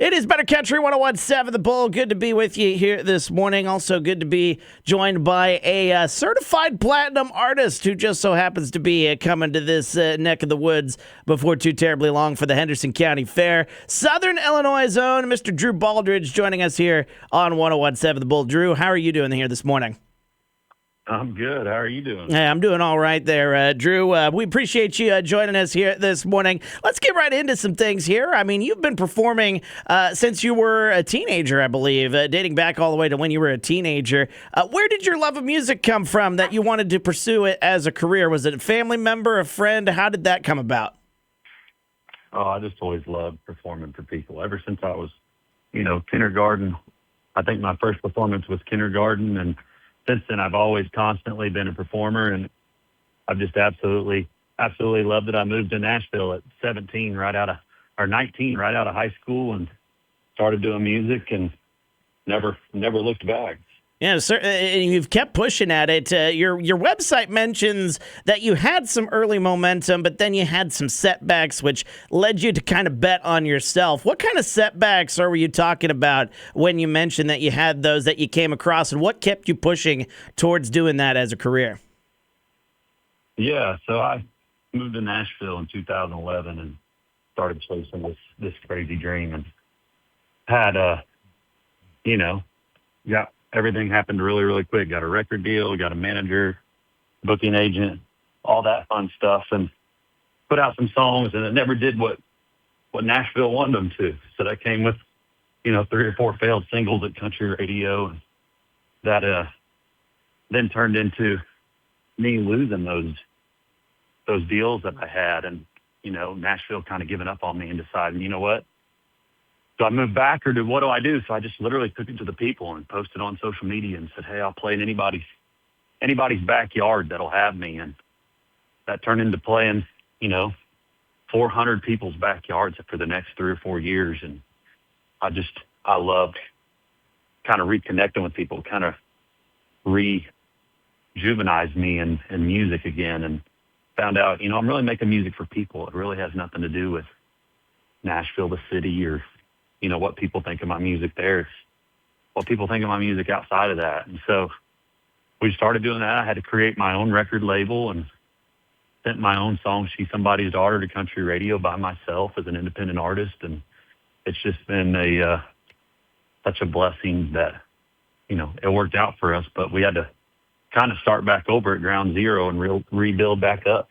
It is Better Country 101.7 The Bull. Good to be with you here this morning. Also good to be joined by a certified platinum artist who just so happens to be coming to this neck of the woods before too terribly long for the Henderson County Fair. Southern Illinois' own Mr. Drew Baldridge joining us here on 101.7 The Bull. Drew, how are you doing here this morning? I'm good. How are you doing? Hey, I'm doing all right there, Drew. We appreciate you joining us here this morning. Let's get right into some things here. I mean, you've been performing since you were a teenager, I believe, dating back all the way to when you were a teenager. Where did your love of music come from that you wanted to pursue it as a career? Was it a family member, a friend? How did that come about? Oh, I just always loved performing for people. Ever since I was, kindergarten. I think my first performance was kindergarten, and since then, I've always constantly been a performer, and I've just absolutely loved it. I moved to Nashville at 19, right out of high school, and started doing music, and never looked back. Yeah, sir, and you've kept pushing at it. Your website mentions that you had some early momentum, but then you had some setbacks, which led you to kind of bet on yourself. What kind of setbacks were you talking about when you mentioned that you had those that you came across, and what kept you pushing towards doing that as a career? Yeah, so I moved to Nashville in 2011 and started chasing this crazy dream, and had got everything happened really, really quick. Got a record deal, got a manager, booking agent, all that fun stuff, and put out some songs, and it never did what Nashville wanted them to. So that came with, 3 or 4 failed singles at country radio, and that then turned into me losing those deals that I had, and, Nashville kind of giving up on me and deciding, you know what? Do I move back, or what do I do? So I just literally took it to the people and posted on social media and said, hey, I'll play in anybody's backyard that'll have me. And that turned into playing, 400 people's backyards for the next 3 or 4 years. And I loved kind of reconnecting with people, kind of rejuvenized me in music again, and found out, I'm really making music for people. It really has nothing to do with Nashville, the city, or what people think of my music there. It's what people think of my music outside of that. And so we started doing that. I had to create my own record label and sent my own song, She's Somebody's Daughter, to country radio by myself as an independent artist. And it's just been such a blessing that, it worked out for us, but we had to kind of start back over at ground zero and rebuild back up.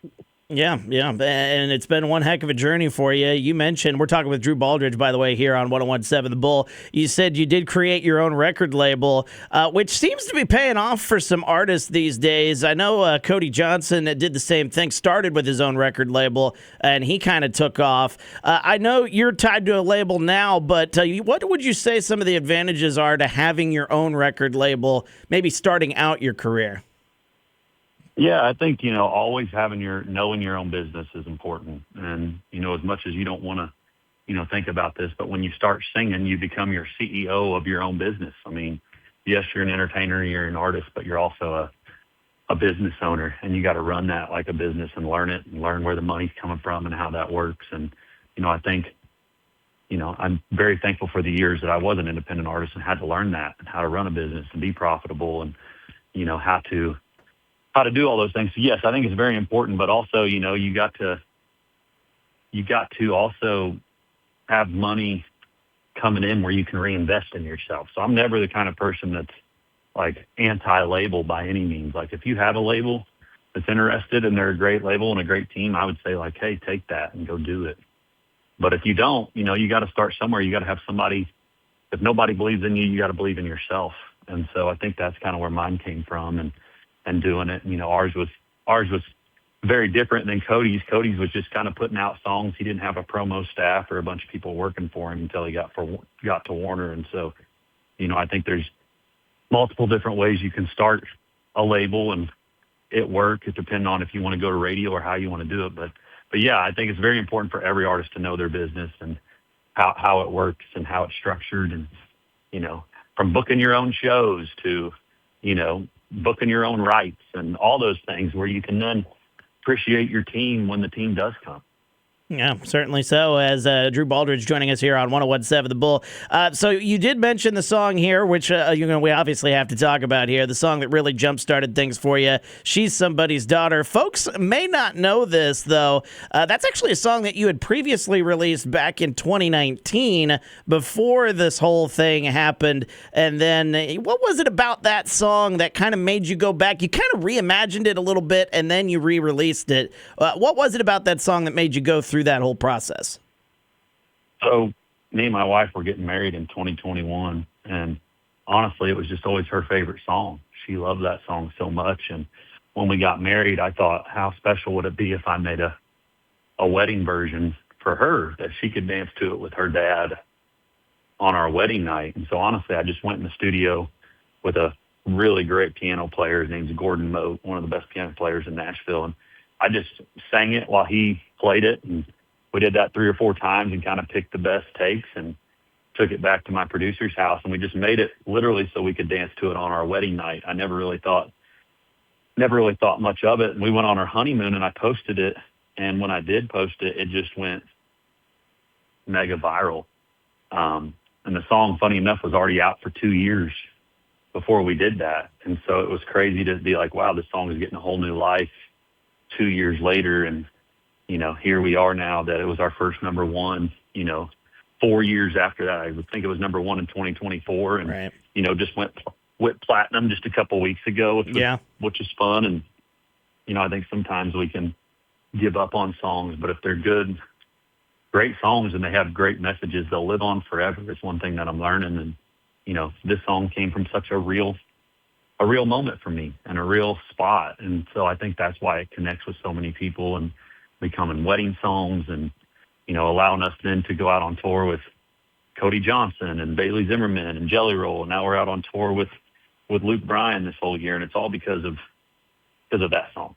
Yeah, and it's been one heck of a journey for you. You mentioned, we're talking with Drew Baldridge, by the way, here on 101.7 The Bull. You said you did create your own record label, which seems to be paying off for some artists these days. I know Cody Johnson did the same thing, started with his own record label, and he kind of took off. I know you're tied to a label now, but what would you say some of the advantages are to having your own record label, maybe starting out your career? Yeah, I think, always knowing your own business is important. And, as much as you don't want to, think about this, but when you start singing, you become your CEO of your own business. I mean, yes, you're an entertainer, you're an artist, but you're also a business owner, and you got to run that like a business and learn it and learn where the money's coming from and how that works. And, I think, I'm very thankful for the years that I was an independent artist and had to learn that and how to run a business and be profitable and, how to do all those things. So yes, I think it's very important, but also, you got to also have money coming in where you can reinvest in yourself. So I'm never the kind of person that's like anti-label by any means. Like if you have a label that's interested and they're a great label and a great team, I would say like, hey, take that and go do it. But if you don't, you got to start somewhere. You got to have somebody. If nobody believes in you, you got to believe in yourself. And so I think that's kind of where mine came from. And doing it. Ours was very different than Cody's. Cody's was just kind of putting out songs. He didn't have a promo staff or a bunch of people working for him until he got to Warner. And so, I think there's multiple different ways you can start a label and it work. It depends on if you want to go to radio or how you want to do it. But yeah, I think it's very important for every artist to know their business and how it works and how it's structured. And, from booking your own shows to, booking your own rights and all those things where you can then appreciate your team when the team does come. Yeah, certainly so. As Drew Baldridge joining us here on 101.7 The Bull. So you did mention the song here, which we obviously have to talk about here. The song that really jump-started things for you. She's Somebody's Daughter. Folks may not know this, though. That's actually a song that you had previously released back in 2019 before this whole thing happened. And then what was it about that song that kind of made you go back? You kind of reimagined it a little bit, and then you re-released it. What was it about that song that made you go through that whole process? So me and my wife were getting married in 2021, and honestly, it was just always her favorite song. She loved that song so much. And when we got married, I thought, how special would it be if I made a wedding version for her that she could dance to it with her dad on our wedding night. And so honestly, I just went in the studio with a really great piano player. His name's Gordon Moat, one of the best piano players in Nashville. And I just sang it while he played it. And we did that 3 or 4 times and kind of picked the best takes and took it back to my producer's house. And we just made it literally so we could dance to it on our wedding night. I never really thought much of it. And we went on our honeymoon and I posted it. And when I did post it, it just went mega viral. And the song, funny enough, was already out for 2 years before we did that. And so it was crazy to be like, wow, this song is getting a whole new life 2 years later. And, here we are now that it was our first number one, 4 years after that. I would think it was number one in 2024 and, Right. Just went platinum just a couple weeks ago, which is fun. And, I think sometimes we can give up on songs, but if they're good, great songs and they have great messages, they'll live on forever. It's one thing that I'm learning. And, this song came from such a real moment for me and a real spot. And so I think that's why it connects with so many people and becoming wedding songs and, allowing us then to go out on tour with Cody Johnson and Bailey Zimmerman and Jelly Roll. And now we're out on tour with Luke Bryan this whole year. And it's all because of that song.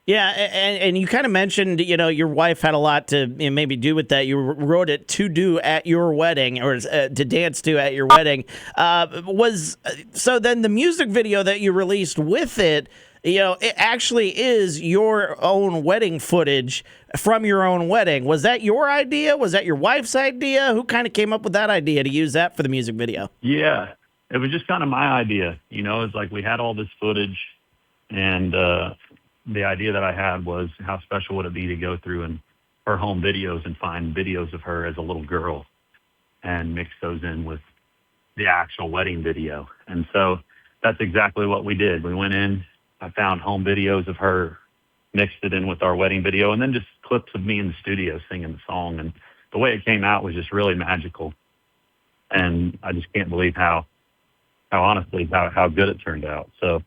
Yeah, and you kind of mentioned, your wife had a lot to maybe do with that. You wrote it to do at your wedding or to dance to at your wedding. So then the music video that you released with it, it actually is your own wedding footage from your own wedding. Was that your idea? Was that your wife's idea? Who kind of came up with that idea to use that for the music video? Yeah, it was just kind of my idea. It's like we had all this footage and, the idea that I had was how special would it be to go through and her home videos and find videos of her as a little girl and mix those in with the actual wedding video. And so that's exactly what we did. We went in, I found home videos of her, mixed it in with our wedding video, and then just clips of me in the studio singing the song. And the way it came out was just really magical. And I just can't believe how honestly, how good it turned out. So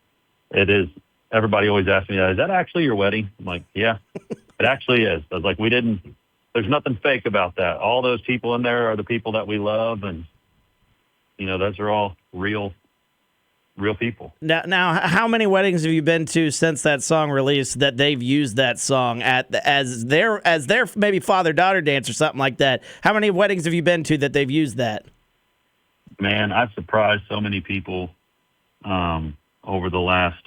it is. Everybody always asks me, is that actually your wedding? I'm like, yeah, it actually is. I was like, there's nothing fake about that. All those people in there are the people that we love. And, those are all real people. Now, how many weddings have you been to since that song released that they've used that song as their maybe father-daughter dance or something like that? How many weddings have you been to that they've used that? Man, I've surprised so many people over the last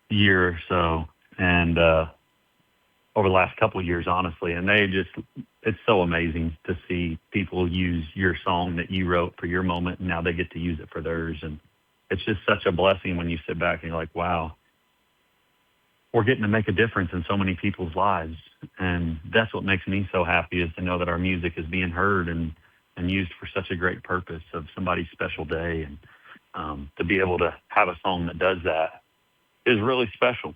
year or so and over the last couple of years, honestly. And it's so amazing to see people use your song that you wrote for your moment, and now they get to use it for theirs. And it's just such a blessing when you sit back and you're like, wow, we're getting to make a difference in so many people's lives. And that's what makes me so happy, is to know that our music is being heard and used for such a great purpose of somebody's special day. And to be able to have a song that does that is really special.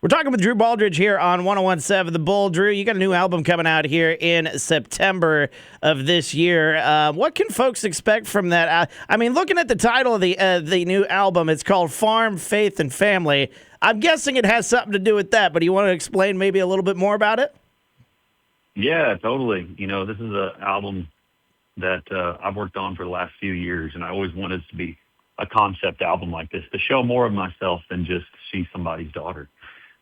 We're talking with Drew Baldridge here on 101.7 The Bull. Drew, you got a new album coming out here in September of this year. What can folks expect from that? Looking at the title of the new album, it's called Farm, Faith, and Family. I'm guessing it has something to do with that, but do you want to explain maybe a little bit more about it? Yeah, totally. This is an album that I've worked on for the last few years, and I always wanted it to be a concept album like this, to show more of myself than just She's Somebody's Daughter.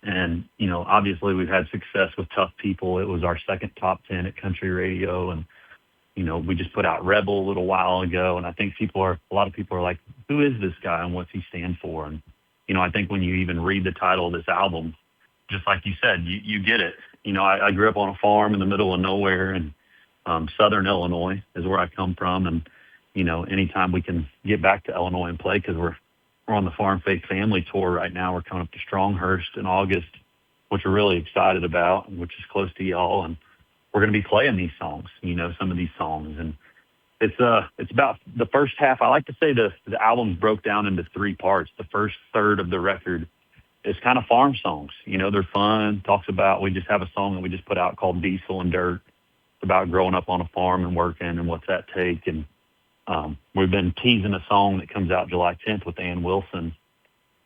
And, obviously we've had success with Tough People. It was our second top 10 at country radio. And, we just put out Rebel a little while ago. And I think a lot of people are like, who is this guy and what's he stand for? And, I think when you even read the title of this album, just like you said, you get it. I grew up on a farm in the middle of nowhere, and Southern Illinois is where I come from. And, anytime we can get back to Illinois and play, because we're on the Farm Faith Family Tour right now. We're coming up to Stronghurst in August, which we're really excited about, and which is close to y'all. And we're going to be playing these songs, some of these songs. And it's about the first half. I like to say the album's broke down into three parts. The first third of the record is kind of farm songs. They're fun. We just have a song that we just put out called Diesel and Dirt. It's about growing up on a farm and working and what's that take. And we've been teasing a song that comes out July 10th with Ann Wilson.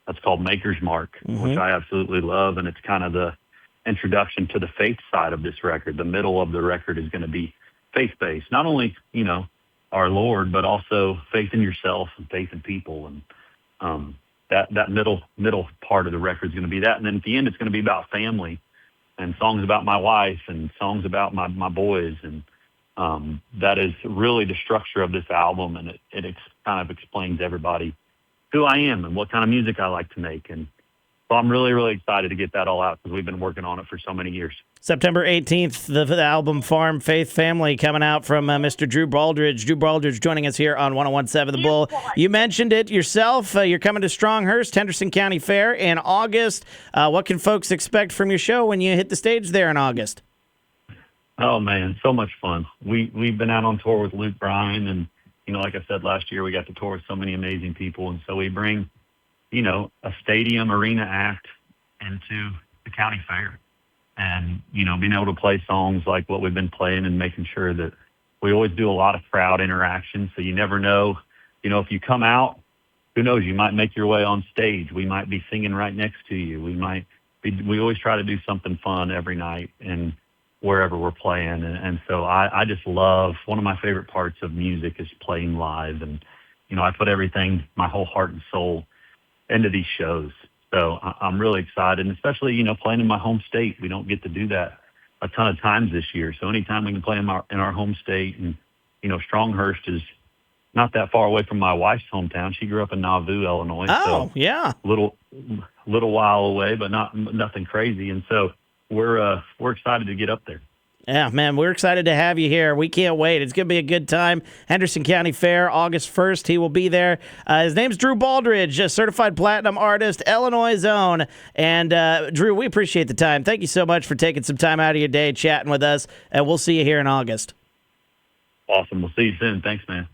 That's called Maker's Mark, which I absolutely love. And it's kind of the introduction to the faith side of this record. The middle of the record is going to be faith-based. Not only, our Lord, but also faith in yourself and faith in people. And that middle part of the record is going to be that. And then at the end, it's going to be about family and songs about my wife and songs about my boys. And that is really the structure of this album. And it kind of explains to everybody who I am and what kind of music I like to make. And so I'm really, really excited to get that all out because we've been working on it for so many years. September 18th, the album Farm Faith Family coming out from Mr. Drew Baldridge. Drew Baldridge joining us here on 101.7 The Bull. You mentioned it yourself. You're coming to Stronghurst, Henderson County Fair in August. What can folks expect from your show when you hit the stage there in August? Oh, man, so much fun. We've been out on tour with Luke Bryan, and, like I said, last year we got to tour with so many amazing people, and so we bring, a stadium arena act into the county fair. And, being able to play songs like what we've been playing and making sure that we always do a lot of crowd interaction. So you never know, if you come out, who knows, you might make your way on stage. We might be singing right next to you. We always try to do something fun every night and wherever we're playing. And so I just love, one of my favorite parts of music is playing live. And, I put everything, my whole heart and soul into these shows. So I'm really excited, and especially, playing in my home state. We don't get to do that a ton of times this year. So anytime we can play in our home state, and, Stronghurst is not that far away from my wife's hometown. She grew up in Nauvoo, Illinois. Oh, so yeah. Little while away, but nothing crazy. And so we're excited to get up there. Yeah, man, we're excited to have you here. We can't wait. It's going to be a good time. Henderson County Fair, August 1st. He will be there. His name's Drew Baldridge, a certified platinum artist, Illinois' own. And, Drew, we appreciate the time. Thank you so much for taking some time out of your day chatting with us, and we'll see you here in August. Awesome. We'll see you soon. Thanks, man.